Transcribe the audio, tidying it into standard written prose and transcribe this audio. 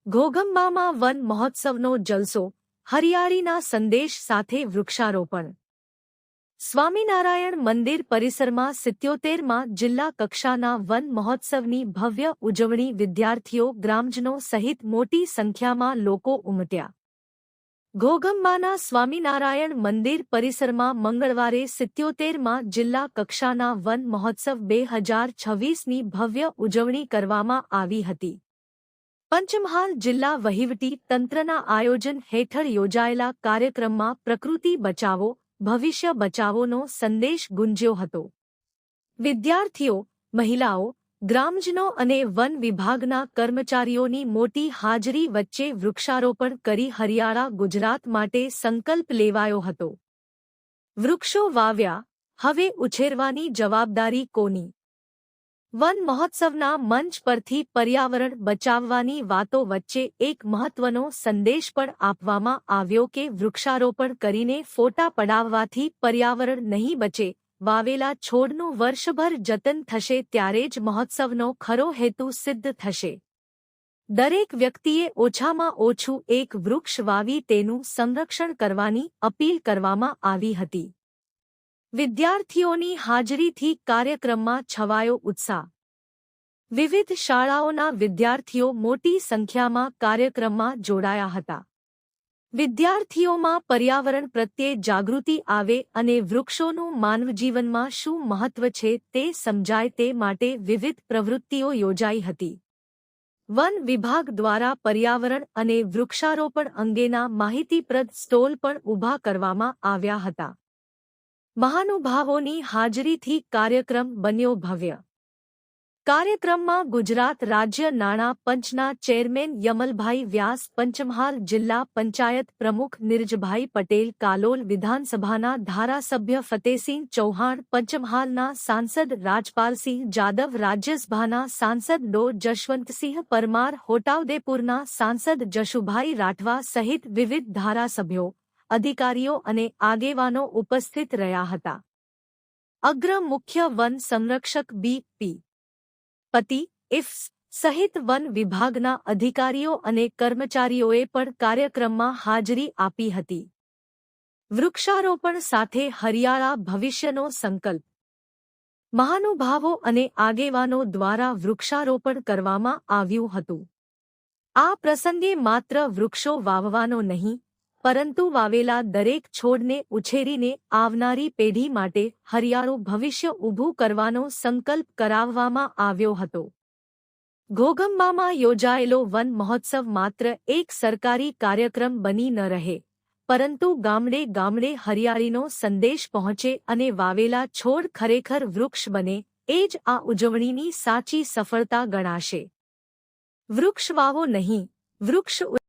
ઘોગંબામાં one મહોત્સવનો જલસો, હરિયાળીના સંદેશ સાથે વૃક્ષારોપણ. સ્વામિનારાયણ મંદિર પરિસરમાં 77માં જિલ્લા કક્ષાના વન મહોત્સવની ભવ્ય ઉજવણી. વિદ્યાર્થીઓ, ગ્રામજનો સહિત મોટી સંખ્યામાં લોકો ઉમટ્યા. ઘોગંબાના સ્વામિનારાયણ મંદિર પરિસરમાં મંગળવારે 77માં જિલ્લા કક્ષાના વન મહોત્સવ 2026ની ભવ્ય ઉજવણી કરવામાં આવી હતી. પંચમહાલ જિલ્લા વહીવટી તંત્રના આયોજન હેઠળ યોજાયેલા કાર્યક્રમમાં પ્રકૃતિ બચાવો, ભવિષ્ય બચાવોનો સંદેશ ગુંજ્યો હતો. વિદ્યાર્થીઓ, મહિલાઓ, ગ્રામજનો અને વન વિભાગના કર્મચારીઓની મોટી હાજરી વચ્ચે વૃક્ષારોપણ કરી હરિયાળા ગુજરાત માટે સંકલ્પ લેવાયો હતો. વૃક્ષો વાવ્યા, હવે ઉછેરવાની જવાબદારી કોની? વન મહોત્સવના મંચ પરથી પર્યાવરણ બચાવવાની વાતો વચ્ચે એક મહત્વનો સંદેશ પણ આપવામાં આવ્યો કે વૃક્ષારોપણ કરીને ફોટા પડાવવાથી પર્યાવરણ નહીં બચે, વાવેલા છોડનું વર્ષભર જતન થશે ત્યારે જ મહોત્સવનો ખરો હેતુ સિદ્ધ થશે. દરેક વ્યક્તિએ ઓછામાં ઓછું એક વૃક્ષ વાવી તેનું સંરક્ષણ કરવાની અપીલ કરવામાં આવી હતી. વિદ્યાર્થીઓની હાજરીથી કાર્યક્રમમાં છવાયો ઉત્સાહ. વિવિધ શાળાઓના વિદ્યાર્થીઓ મોટી સંખ્યામાં કાર્યક્રમમાં જોડાયા હતા. વિદ્યાર્થીઓમાં પર્યાવરણ પ્રત્યે જાગૃતિ આવે અને વૃક્ષોનું માનવજીવનમાં શું મહત્વ છે તે સમજાય તે માટે વિવિધ પ્રવૃત્તિઓ યોજાઈ હતી. વન વિભાગ દ્વારા પર્યાવરણ અને વૃક્ષારોપણ અંગેના માહિતીપ્રદ સ્ટોલ પણ ઊભા કરવામાં આવ્યા હતા. મહાનુભાવોની હાજરીથી કાર્યક્રમ બન્યો ભવ્ય. કાર્યક્રમમાં ગુજરાત રાજ્ય નાણાં પંચના ચેરમેન યમલભાઈ વ્યાસ, પંચમહાલ જિલ્લા પંચાયત પ્રમુખ નિરજભાઈ પટેલ, કાલોલ વિધાનસભાના ધારાસભ્ય ફતેસિંહ ચૌહાણ, પંચમહાલના સાંસદ રાજપાલસિંહ જાદવ, રાજ્યસભાના સાંસદ ડો જશવંતસિંહ પરમાર, છોટાઉદેપુરના સાંસદ જશુભાઈ રાઠવા સહિત વિવિધ ધારાસભ્યો, અધિકારીઓ અને આગેવાનો ઉપસ્થિત રહ્યા હતા. અગ્ર મુખ્ય વન સંરક્ષક બી.પી. પતિ, ઇફ્સ સહિત વન વિભાગના અધિકારીઓ અને કર્મચારીઓએ પણ કાર્યક્રમમાં હાજરી આપી હતી. વૃક્ષારોપણ સાથે હરિયાળા ભવિષ્યનો સંકલ્પ. મહાનુભાવો અને આગેવાનો દ્વારા વૃક્ષારોપણ કરવામાં આવ્યું હતું. આ પ્રસંગે માત્ર વૃક્ષો વાવવાનો નહીં, પરંતુ વાવેલા દરેક છોડને ઉછેરીને આવનારી પેઢી માટે હરિયાળું ભવિષ્ય ઊભું કરવાનો સંકલ્પ કરાવવામાં આવ્યો હતો. ઘોગંબામાં યોજાયેલો વન મહોત્સવ માત્ર એક સરકારી કાર્યક્રમ બની ન રહે, પરંતુ ગામડે ગામડે હરિયાળીનો સંદેશ પહોંચે અને વાવેલા છોડ ખરેખર વૃક્ષ બને, એ જ આ ઉજવણીની સાચી સફળતા ગણાશે. વૃક્ષ વાવો નહીં, વૃક્ષ